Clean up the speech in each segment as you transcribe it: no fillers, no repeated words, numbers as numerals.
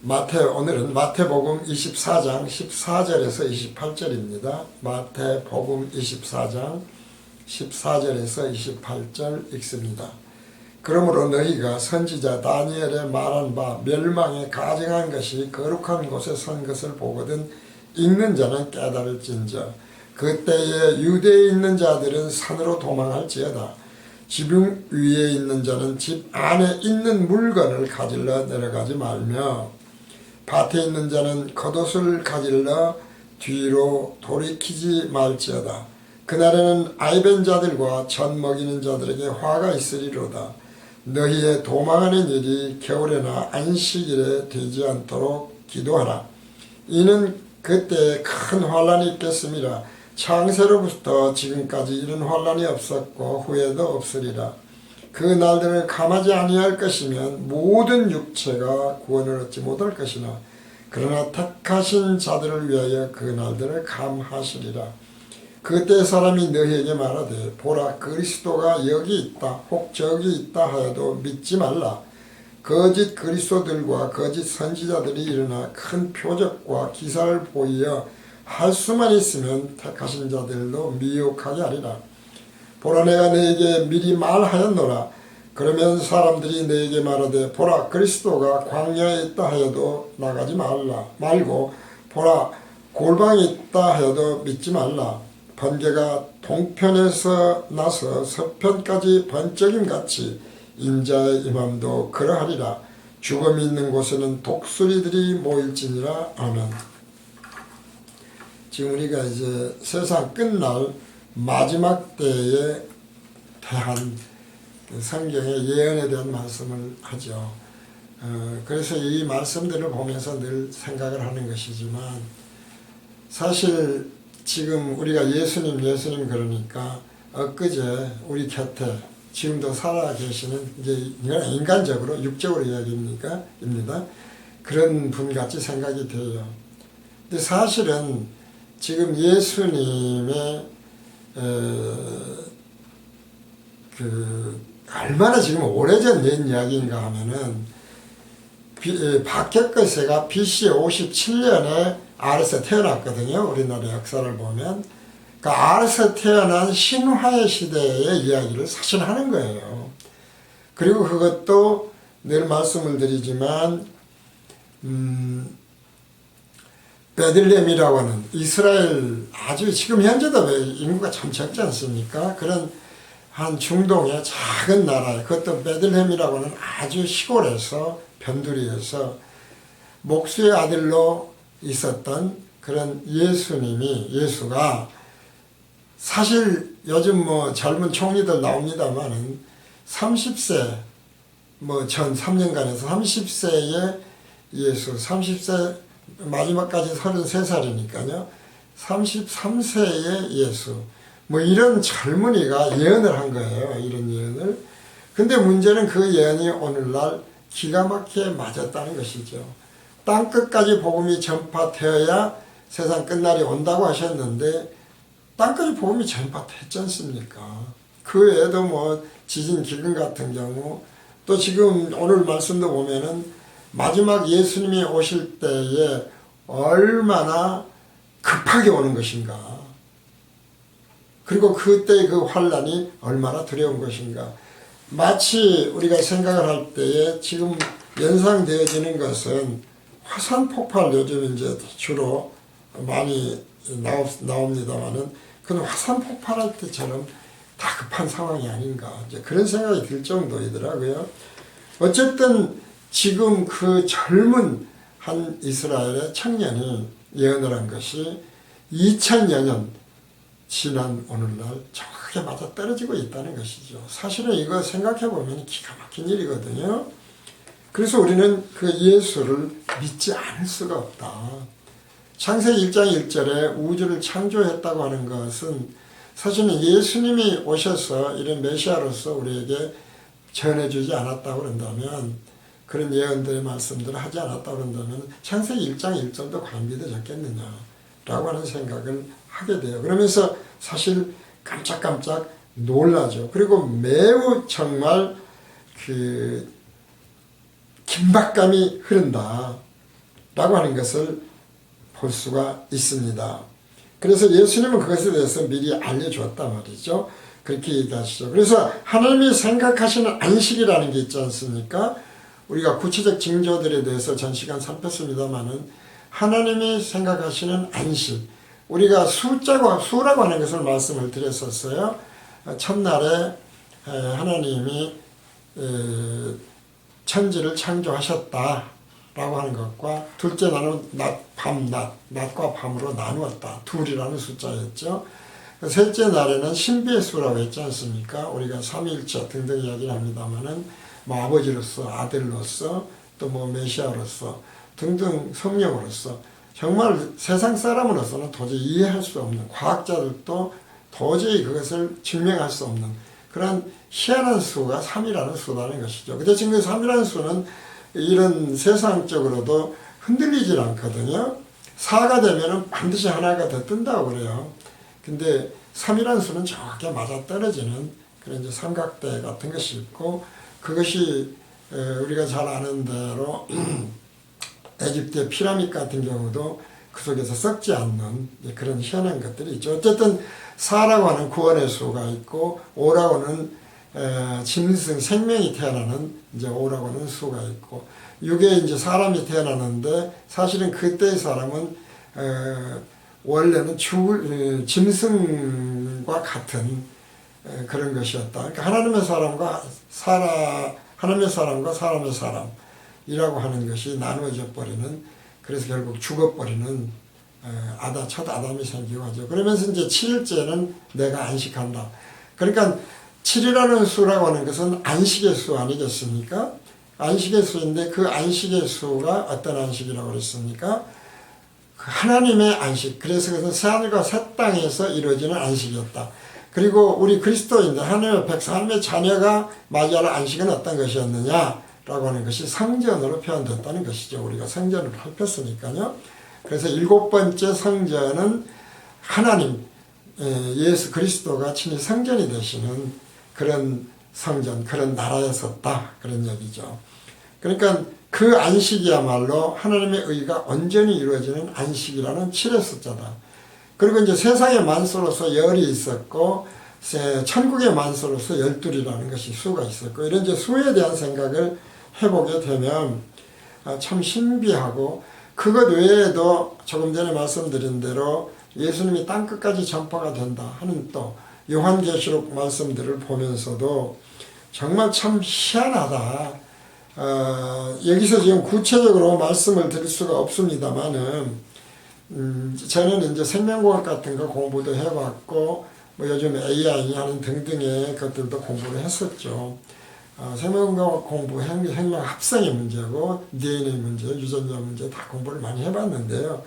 오늘은 마태복음 24장 14절에서 28절입니다. 마태복음 24장 14절에서 28절 읽습니다. 그러므로 너희가 선지자 다니엘의 말한 바 멸망에 가증한 것이 거룩한 곳에 선 것을 보거든 읽는 자는 깨달을진저 그때에 유대에 있는 자들은 산으로 도망할지어다. 지붕 위에 있는 자는 집 안에 있는 물건을 가질러 내려가지 말며 밭에 있는 자는 겉옷을 가질러 뒤로 돌이키지 말지어다. 그날에는 아이벤 자들과 젖 먹이는 자들에게 화가 있으리로다. 너희의 도망하는 일이 겨울에나 안식일에 되지 않도록 기도하라. 이는 그때 큰 환란이 있겠음이라. 창세로부터 지금까지 이런 환란이 없었고 후에도 없으리라. 그 날들을 감하지 아니할 것이면 모든 육체가 구원을 얻지 못할 것이나 그러나 택하신 자들을 위하여 그 날들을 감하시리라. 그때 사람이 너희에게 말하되 보라 그리스도가 여기 있다 혹 저기 있다 하여도 믿지 말라. 거짓 그리스도들과 거짓 선지자들이 일어나 큰 표적과 기사를 보이어 할 수만 있으면 택하신 자들도 미혹하게 하리라. 보라 내가 너에게 미리 말하였노라. 그러면 사람들이 너에게 말하되 보라 그리스도가 광야에 있다 하여도 나가지 말고 보라 골방에 있다 하여도 믿지 말라. 번개가 동편에서 나서 서편까지 번쩍임같이 인자의 임함도 그러하리라. 죽음이 있는 곳에는 독수리들이 모일지니라. 아멘. 지금 우리가 이제 세상 끝날 마지막 때에 대한 성경의 예언에 대한 말씀을 하죠. 그래서 이 말씀들을 보면서 늘 생각을 하는 것이지만 사실 지금 우리가 예수님 그러니까 엊그제 우리 곁에 지금도 살아 계시는 이제 인간적으로 육적으로 이야기입니다. 그런 분 같이 생각이 돼요. 근데 사실은 지금 예수님의 얼마나 지금 오래전 옛 이야기인가 하면은 박혁거세가 BC 57년에 아르에서 태어났거든요. 우리나라 역사를 보면 그 아르에서 태어난 신화의 시대의 이야기를 사실 하는 거예요. 그리고 그것도 늘 말씀을 드리지만 베들레헴이라고 하는 이스라엘 아주 지금 현재도 인구가 참 적지 않습니까? 그런 한 중동의 작은 나라에 그것도 베들레헴이라고 하는 아주 시골에서 변두리에서 목수의 아들로 있었던 그런 예수가 사실 요즘 뭐 젊은 총리들 나옵니다만은 30세 전 3년간에서 30세의 예수 30세 마지막까지 33살이니까요. 33세의 예수 이런 젊은이가 예언을 한 거예요. 이런 예언을. 근데 문제는 그 예언이 오늘날 기가 막히게 맞았다는 것이죠. 땅끝까지 복음이 전파되어야 세상 끝날이 온다고 하셨는데 땅끝까지 복음이 전파됐지 않습니까? 그 외에도 지진 기근 같은 경우 또 지금 오늘 말씀도 보면은 마지막 예수님이 오실 때에 얼마나 급하게 오는 것인가. 그리고 그때의 그 환란이 얼마나 두려운 것인가. 마치 우리가 생각을 할 때에 지금 연상되어지는 것은 화산 폭발 요즘 이제 주로 많이 나옵니다만은 그런 화산 폭발할 때처럼 다 급한 상황이 아닌가. 이제 그런 생각이 들 정도이더라고요. 어쨌든 지금 그 젊은 한 이스라엘의 청년이 예언을 한 것이 2000여 년 지난 오늘날 정확하게 맞아 떨어지고 있다는 것이죠. 사실은 이거 생각해보면 기가 막힌 일이거든요. 그래서 우리는 그 예수를 믿지 않을 수가 없다. 창세기 1장 1절에 우주를 창조했다고 하는 것은 사실은 예수님이 오셔서 이런 메시아로서 우리에게 전해주지 않았다고 그런다면 그런 예언들의 말씀들을 하지 않았다고 그런다면 창세기 1장 1절도 관계도 적겠느냐라고 하는 생각을 하게 돼요. 그러면서 사실 깜짝깜짝 놀라죠. 그리고 매우 정말 긴박감이 흐른다. 라고 하는 것을 볼 수가 있습니다. 그래서 예수님은 그것에 대해서 미리 알려주었단 말이죠. 그렇게 얘기하시죠. 그래서 하나님이 생각하시는 안식이라는 게 있지 않습니까? 우리가 구체적 징조들에 대해서 전 시간 살폈습니다만은 하나님이 생각하시는 안식, 우리가 수라고 하는 것을 말씀을 드렸었어요. 첫날에 하나님이 천지를 창조하셨다라고 하는 것과 둘째 날은 낮과 밤으로 나누었다. 둘이라는 숫자였죠. 셋째 날에는 신비의 수라고 했지 않습니까? 우리가 삼위일체 등등 이야기를 합니다만은 뭐 아버지로서, 아들로서, 또 뭐 메시아로서 등등 성령으로서 정말 세상 사람으로서는 도저히 이해할 수 없는, 과학자들도 도저히 그것을 증명할 수 없는 그런 희한한 수가 3이라는 수라는 것이죠. 근데 지금 3이라는 수는 이런 세상적으로도 흔들리질 않거든요. 4가 되면은 반드시 하나가 더 뜬다고 그래요. 근데 3이라는 수는 정확하게 맞아떨어지는 그런 이제 삼각대 같은 것이 있고, 그것이 우리가 잘 아는 대로 에집트의 피라미드 같은 경우도 그 속에서 썩지 않는 그런 희한한 것들이 있죠. 어쨌든 4라고 하는 구원의 수가 있고, 5라고 하는 짐승 생명이 태어나는 이제 5라고 하는 수가 있고, 6에 이제 사람이 태어나는데 사실은 그때의 사람은 원래는 짐승과 같은 그런 것이었다. 그러니까 하나님의 사람과 사람의 사람이라고 하는 것이 나누어져 버리는, 그래서 결국 죽어버리는 첫 아담이 생기고 하죠. 그러면서 이제 7일째는 내가 안식한다. 그러니까 7이라는 수라고 하는 것은 안식의 수 아니겠습니까? 안식의 수인데 그 안식의 수가 어떤 안식이라고 그랬습니까? 하나님의 안식. 그래서 그것은 새하늘과 새 땅에서 이루어지는 안식이었다. 그리고 우리 그리스도인들, 하나님의 백성, 하나님의 자녀가 맞이할 안식은 어떤 것이었느냐라고 하는 것이 성전으로 표현됐다는 것이죠. 우리가 성전을 살폈으니까요. 그래서 7번째 성전은 하나님, 예수 그리스도가 친히 성전이 되시는 그런 성전, 그런 나라에 섰다. 그런 얘기죠. 그러니까 그 안식이야말로 하나님의 의가 온전히 이루어지는 안식이라는 7의 숫자다. 그리고 이제 세상의 만수로서 열이 있었고, 천국의 만수로서 12이라는 것이 수가 있었고, 이런 이제 수에 대한 생각을 해보게 되면 참 신비하고, 그것 외에도 조금 전에 말씀드린 대로 예수님이 땅끝까지 전파가 된다 하는 또 요한계시록 말씀들을 보면서도 정말 참 희한하다. 여기서 지금 구체적으로 말씀을 드릴 수가 없습니다만은, 저는 이제 생명과학 같은 거 공부도 해봤고, 뭐 요즘 AI 하는 등등의 것들도 공부를 했었죠. 생명과학 공부, 생명 합성의 문제고, DNA 문제, 유전자 문제 다 공부를 많이 해봤는데요.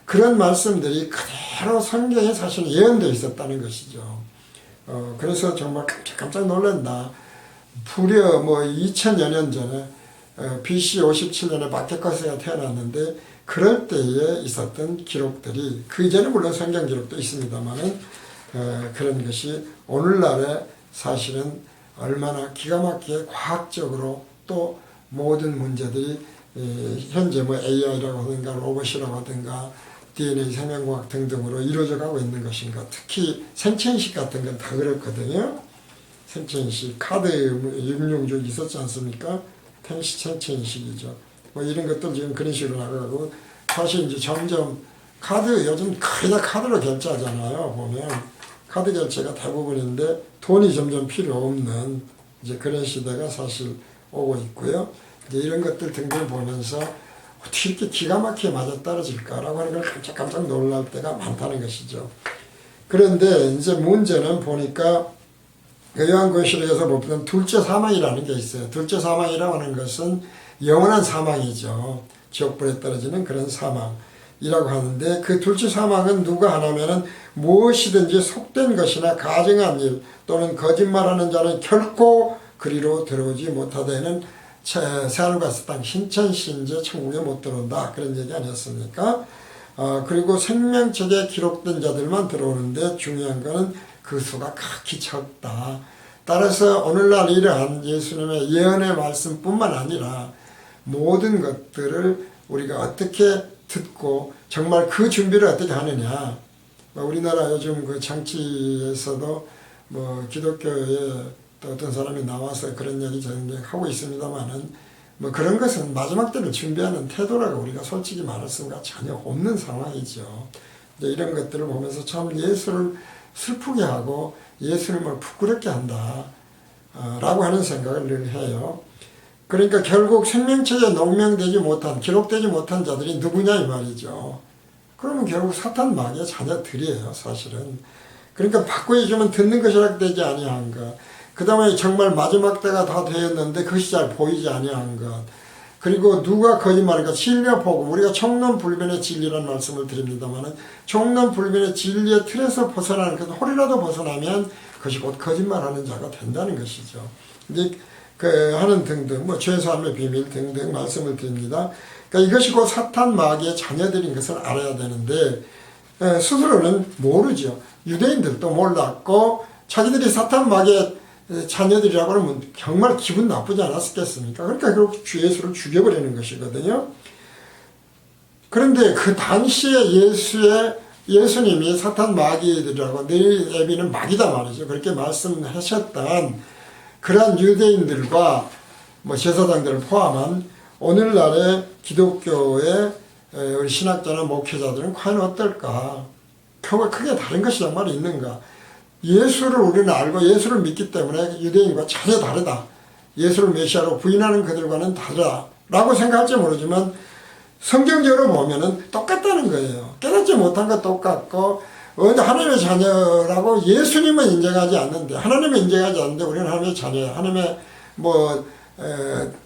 그런 말씀들이 그대로 성경에 사실 예언되어 있었다는 것이죠. 그래서 정말 깜짝 놀란다. 불여 뭐 2000여 년 전에 BC 57년에 마케커스가 태어났는데, 그럴 때에 있었던 기록들이, 그 이전에 물론 성경 기록도 있습니다만은 그런 것이 오늘날에 사실은 얼마나 기가 막히게 과학적으로 또 모든 문제들이 현재 뭐 AI라고 하든가 로봇이라고 하든가 DNA 생명과학 등등으로 이루어져 가고 있는 것인가. 특히 생체인식 같은 건 다 그렇거든요. 생체인식, 카드 666 있었지 않습니까? 생체인식이죠. 뭐 이런 것들 지금 그런 식으로 나가고, 사실 이제 점점 요즘 거의 다 카드로 결제하잖아요. 보면 카드 결제가 대부분인데 돈이 점점 필요 없는 이제 그런 시대가 사실 오고 있고요. 이제 이런 것들 등등 보면서 어떻게 이렇게 기가 막히게 맞아떨어질까라고 하는 걸 깜짝 놀랄 때가 많다는 것이죠. 그런데 이제 문제는 보니까 요한계시록에서 보면 둘째 사망이라는 게 있어요. 둘째 사망이라고 하는 것은 영원한 사망이죠. 지옥불에 떨어지는 그런 사망이라고 하는데, 그 둘째 사망은 누가 하냐면은 무엇이든지 속된 것이나 가증한 일 또는 거짓말하는 자는 결코 그리로 들어오지 못하다는 새하늘과 새 땅 신천신제 천국에 못 들어온다, 그런 얘기 아니었습니까? 그리고 생명책에 기록된 자들만 들어오는데, 중요한 거는 그 수가 극히 적다. 따라서 오늘날 이러한 예수님의 예언의 말씀뿐만 아니라 모든 것들을 우리가 어떻게 듣고 정말 그 준비를 어떻게 하느냐. 우리나라 요즘 그 정치에서도 뭐 기독교에 또 어떤 사람이 나와서 그런 얘기 하고 있습니다만은 뭐 그런 것은 마지막 때를 준비하는 태도라고 우리가 솔직히 말했으니까 전혀 없는 상황이죠. 이제 이런 것들을 보면서 참 예수를 슬프게 하고 예수님을 부끄럽게 한다 라고 하는 생각을 늘 해요. 그러니까 결국 생명체에 농명되지 못한, 기록되지 못한 자들이 누구냐 이 말이죠. 그러면 결국 사탄 마귀의 자녀들이에요, 사실은. 그러니까 바꿔주면 듣는 것이라 되지 아니한 것. 그 다음에 정말 마지막 때가 다 되었는데 그것이 잘 보이지 아니한 것. 그리고 누가 거짓말인가? 진리와 복음. 우리가 청론불변의 진리라는 말씀을 드립니다만은 청론불변의 진리의 틀에서 벗어나는 것, 홀이라도 벗어나면 그것이 곧 거짓말하는 자가 된다는 것이죠. 이제 하는 등등, 뭐 죄사함의 비밀 등등 말씀을 드립니다. 그러니까 이것이 곧 사탄 마귀의 자녀들인 것을 알아야 되는데 스스로는 모르죠. 유대인들도 몰랐고 자기들이 사탄 마귀의 자녀들이라고 하면 정말 기분 나쁘지 않았겠습니까? 그러니까 결국 주 예수를 죽여버리는 것이거든요. 그런데 그 당시에 예수님이 사탄 마귀들이라고 너희 애비는 마귀다 말이죠. 그렇게 말씀하셨던 그러한 유대인들과 뭐 제사장들을 포함한 오늘날의 기독교의 우리 신학자나 목회자들은 과연 어떨까? 크게 다른 것이 정말 있는가? 예수를 우리는 알고 예수를 믿기 때문에 유대인과 전혀 다르다. 예수를 메시아로 부인하는 그들과는 다르다. 라고 생각할지 모르지만 성경적으로 보면은 똑같다는 거예요. 깨닫지 못한 거 똑같고 하나님의 자녀라고 예수님은 인정하지 않는데 하나님은 인정하지 않는데 우리는 하나님의 자녀야. 하나님의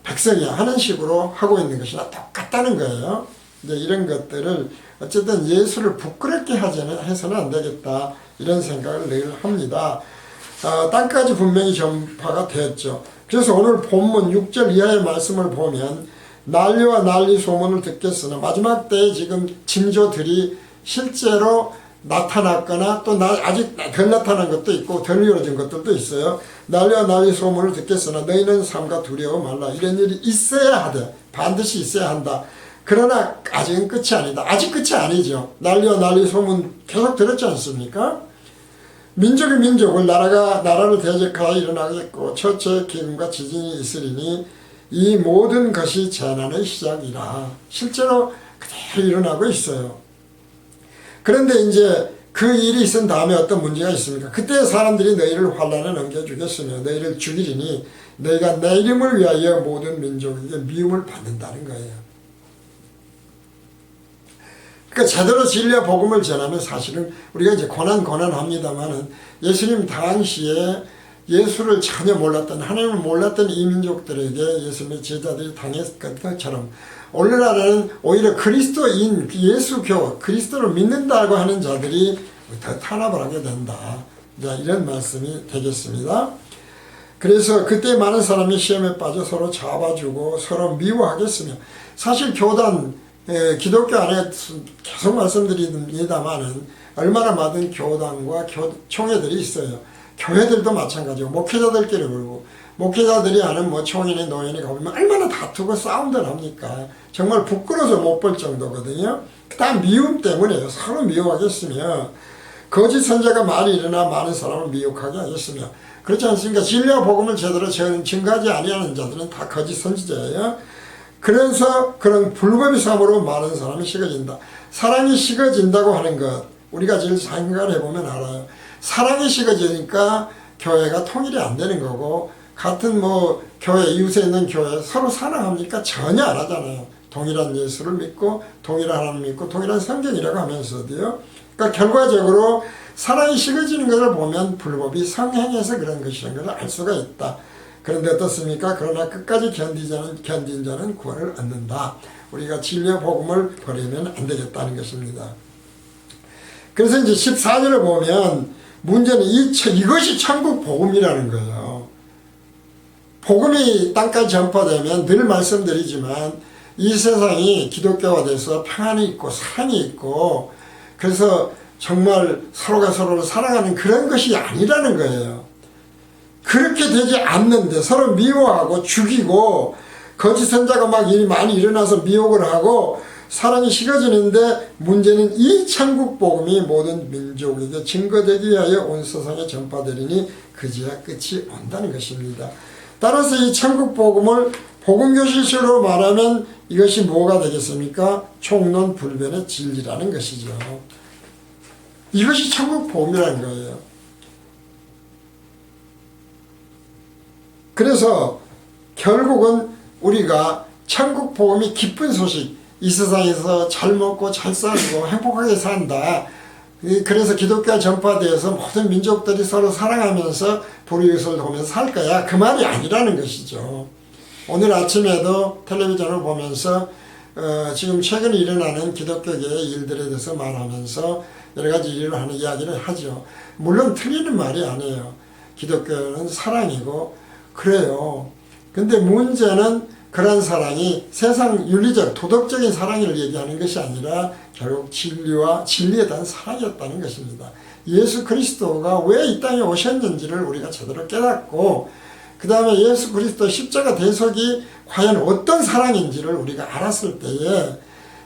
백성이야 하는 식으로 하고 있는 것이나 똑같다는 거예요. 이제 이런 것들을 어쨌든 예수를 부끄럽게 해서는 안 되겠다 이런 생각을 늘 합니다. 땅까지 분명히 전파가 되었죠. 그래서 오늘 본문 6절 이하의 말씀을 보면 난리와 난리 소문을 듣겠으나 마지막 때에 지금 징조들이 실제로 나타났거나 또 아직 덜 나타난 것도 있고 덜 이루어진 것들도 있어요. 난리와 난리 소문을 듣겠으나 너희는 삼가 두려워 말라. 이런 일이 있어야 하되 반드시 있어야 한다. 그러나 아직은 끝이 아니다. 아직 끝이 아니죠. 난리와 난리 소문 계속 들었지 않습니까? 민족이 민족을 나라가 나라를 대적하여 일어나겠고 첫째 기근과 지진이 있으리니 이 모든 것이 재난의 시작이라. 실제로 그대로 일어나고 있어요. 그런데 이제 그 일이 있은 다음에 어떤 문제가 있습니까? 그때 사람들이 너희를 환난에 넘겨주겠으며 너희를 죽이리니 너희가 내 이름을 위하여 모든 민족에게 미움을 받는다는 거예요. 그러니까 제대로 진리와 복음을 전하면 사실은 우리가 이제 고난합니다만은 예수님 당시에 예수를 전혀 몰랐던 하나님을 몰랐던 이 민족들에게 예수님의 제자들이 당했던 것처럼 오늘날에는 오히려 그리스도인 예수교 그리스도를 믿는다고 하는 자들이 더 탄압을 하게 된다. 이런 말씀이 되겠습니다. 그래서 그때 많은 사람이 시험에 빠져 서로 잡아주고 서로 미워하겠으며 사실 교단 기독교 안에 계속 말씀드립니다만은 얼마나 많은 교단과 총회들이 있어요. 교회들도 마찬가지고 목회자들끼리 그러고 목회자들이 하는 뭐 총회니 노회니 가보면 얼마나 다투고 싸움들 합니까? 정말 부끄러워서 못 볼 정도거든요. 다 미움 때문에요. 서로 미워하겠으며 거짓 선자가 많이 일어나 많은 사람을 미혹하게 하겠으며 그렇지 않습니까? 진리와 복음을 제대로 증거하지 아니하는 자들은 다 거짓 선지자예요. 그래서 그런 불법의 삶으로 많은 사람이 식어진다. 사랑이 식어진다고 하는 것 우리가 제일 생각을 해보면 알아요. 사랑이 식어지니까 교회가 통일이 안 되는 거고 같은 뭐 교회 이웃에 있는 교회 서로 사랑합니까? 전혀 안 하잖아요. 동일한 예수를 믿고 동일한 하나님 믿고 동일한 성경이라고 하면서도요. 그러니까 결과적으로 사랑이 식어지는 것을 보면 불법이 성행해서 그런 것이라는 것을 알 수가 있다. 그런데 어떻습니까? 그러나 끝까지 견딘 자는 구원을 얻는다. 우리가 진리의 복음을 버리면 안 되겠다는 것입니다. 그래서 이제 14절을 보면 문제는 이것이 천국 복음이라는 거예요. 복음이 땅까지 전파되면 늘 말씀드리지만 이 세상이 기독교가 돼서 평안이 있고 사랑이 있고 그래서 정말 서로가 서로를 사랑하는 그런 것이 아니라는 거예요. 그렇게 되지 않는데 서로 미워하고 죽이고 거짓 선자가 막 일이 많이 일어나서 미혹을 하고 사랑이 식어지는데 문제는 이 천국 복음이 모든 민족에게 증거되기 위하여 온 세상에 전파되리니 그제야 끝이 온다는 것입니다. 따라서 이 천국 복음을 복음교실식으로 말하면 이것이 뭐가 되겠습니까? 총론불변의 진리라는 것이죠. 이것이 천국 복음이라는 거예요. 그래서 결국은 우리가 천국 복음이 기쁜 소식, 이 세상에서 잘 먹고 잘 살고 행복하게 산다. 그래서 기독교가 전파되어서 모든 민족들이 서로 사랑하면서 불의웃을 보면서 살 거야. 그 말이 아니라는 것이죠. 오늘 아침에도 텔레비전을 보면서 지금 최근에 일어나는 기독교계의 일들에 대해서 말하면서 여러 가지 일을 하는 이야기를 하죠. 물론 틀리는 말이 아니에요. 기독교는 사랑이고 그래요. 근데 문제는 그런 사랑이 세상 윤리적 도덕적인 사랑을 얘기하는 것이 아니라 결국 진리와 진리에 대한 사랑이었다는 것입니다. 예수 그리스도가 왜 이 땅에 오셨는지를 우리가 제대로 깨닫고 그 다음에 예수 그리스도 십자가 대속이 과연 어떤 사랑인지를 우리가 알았을 때에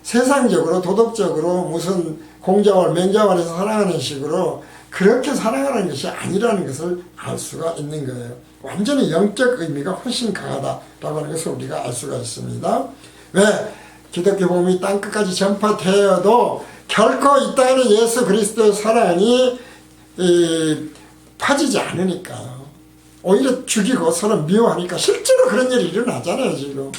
세상적으로 도덕적으로 무슨 공자월 맹자월에서 사랑하는 식으로 그렇게 사랑하는 것이 아니라는 것을 알 수가 있는 거예요. 완전히 영적 의미가 훨씬 강하다라고 하는 것을 우리가 알 수가 있습니다. 왜? 기독교 복음이 땅끝까지 전파되어도 결코 이 땅에는 예수 그리스도의 사랑이 파지지 않으니까요. 오히려 죽이고 서로 미워하니까 실제로 그런 일이 일어나잖아요, 지금.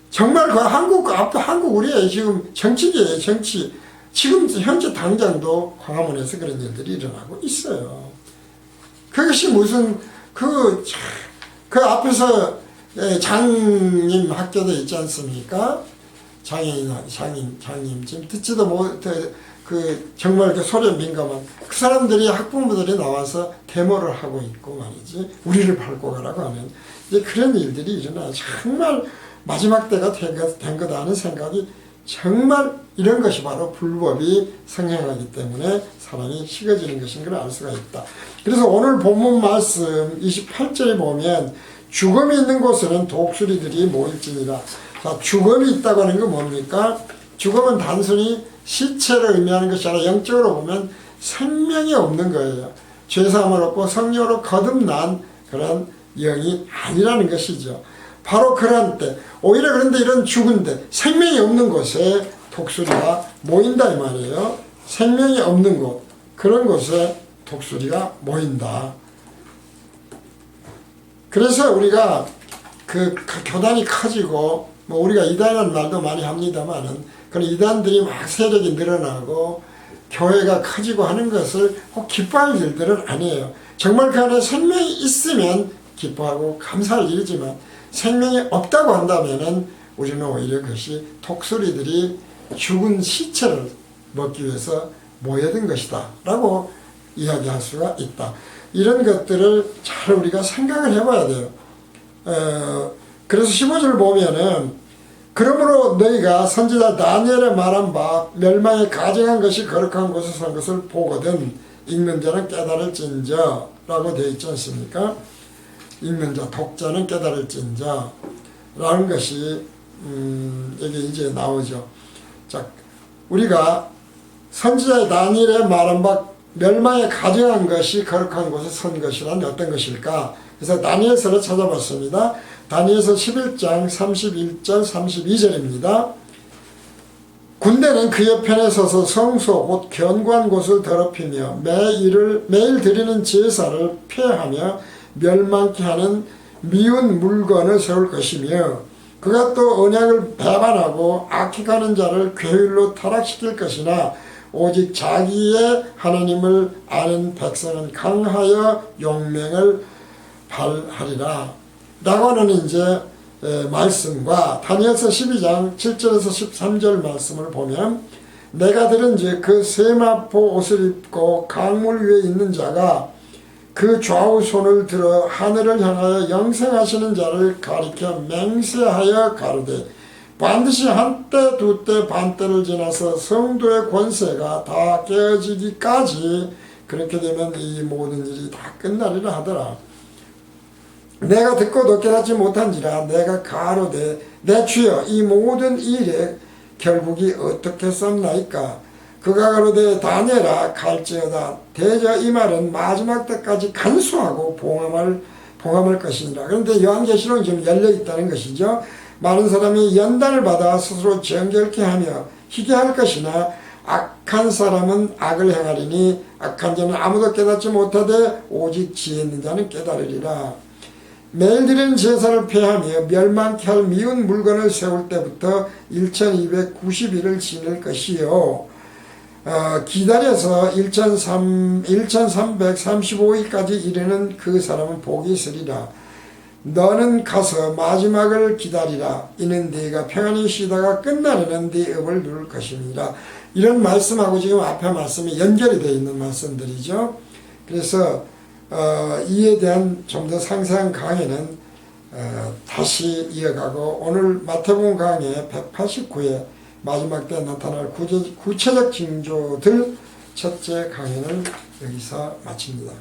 정말 그 한국 우리의 지금 정치계의 정치, 지금 현재 당장도 광화문에서 그런 일들이 일어나고 있어요. 그것이 무슨 그 앞에서 장님 학교도 있지 않습니까? 장님 지금 듣지도 그 정말 그 소리에 민감한 그 사람들이 학부모들이 나와서 데모를 하고 있고 말이지, 우리를 밟고 가라고 하는 이제 그런 일들이 일어나요. 정말 마지막 때가 된 거다 하는 생각이, 정말 이런 것이 바로 불법이 성행하기 때문에 사랑이 식어지는 것인 걸 알 수가 있다. 그래서 오늘 본문 말씀 28절에 보면 죽음이 있는 곳에는 독수리들이 모일지니라. 자, 죽음이 있다고 하는 건 뭡니까? 죽음은 단순히 시체를 의미하는 것이 아니라 영적으로 보면 생명이 없는 거예요. 죄사함을 얻고 성령으로 거듭난 그런 영이 아니라는 것이죠. 바로 그런 때, 오히려 그런데 이런 죽은데 생명이 없는 곳에 독수리가 모인다 이 말이에요. 생명이 없는 곳, 그런 곳에 독수리가 모인다. 그래서 우리가 그 교단이 커지고, 뭐 우리가 이단이라는 말도 많이 합니다만은, 그런 이단들이 막 세력이 늘어나고 교회가 커지고 하는 것을 꼭 기뻐할 일들은 아니에요. 정말 그 안에 생명이 있으면 기뻐하고 감사할 일이지만 생명이 없다고 한다면은 우리는 오히려 그것이 독수리들이 죽은 시체를 먹기 위해서 모여든 것이다 라고 이야기할 수가 있다. 이런 것들을 잘 우리가 생각을 해봐야 돼요. 그래서 15절 보면은, 그러므로 너희가 선지자 다니엘의 말한 바 멸망에 가증한 것이 거룩한 곳에 선 것을 보거든 읽는 자는 깨달을진저 라고 되어 있지 않습니까? 읽는 자, 독자는 깨달을진저 라는 것이 여기 이제 나오죠. 자, 우리가 선지자의 다니엘의 말한 바 멸망에 가증한 것이 거룩한 곳에 선 것이란 어떤 것일까? 그래서 다니엘서를 찾아봤습니다. 다니엘서 11장 31절 32절입니다. 군대는 그의 편에 서서 성소 곧 견고한 곳을 더럽히며 매일 드리는 제사를 폐하며 멸망케 하는 미운 물건을 세울 것이며, 그가 또 언약을 배반하고 악행하는 자를 괴일로 타락시킬 것이나 오직 자기의 하나님을 아는 백성은 강하여 용맹을 발하리라 라고 하는 이제 말씀과 다니엘서 12장 7절에서 13절 말씀을 보면, 내가 들은즉 그 세마포 옷을 입고 강물 위에 있는 자가 그 좌우 손을 들어 하늘을 향하여 영생하시는 자를 가리켜 맹세하여 가로되, 반드시 한때 두때 반때를 지나서 성도의 권세가 다 깨어지기까지 그렇게 되면 이 모든 일이 다 끝나리라 하더라. 내가 듣고도 깨닫지 못한지라 내가 가로되 내 주여 이 모든 일에 결국이 어떻게 썸나이까. 그가 가로되 다니엘아 갈지어다. 대저 이 말은 마지막 때까지 간수하고 봉함할 것이니라. 그런데 요한계시록은 지금 열려있다는 것이죠. 많은 사람이 연단을 받아 스스로 정결케 하며 희게 할 것이나 악한 사람은 악을 행하리니 악한 자는 아무도 깨닫지 못하되 오직 지혜 있는 자는 깨달으리라. 매일 드리는 제사를 폐하며 멸망케 할 미운 물건을 세울 때부터 1290일을 지낼 것이요 기다려서 1335일까지 이르는 그 사람은 복이 있으리라. 너는 가서 마지막을 기다리라. 이는 네가 평안히 쉬다가 끝나려는 네 업을 누를 것입니다. 이런 말씀하고 지금 앞에 말씀이 연결이 되어 있는 말씀들이죠. 그래서 이에 대한 좀 더 상세한 강의는 다시 이어가고 오늘 마태복음 강의 189회 마지막 때 나타날 구체적 징조들 첫째 강의는 여기서 마칩니다.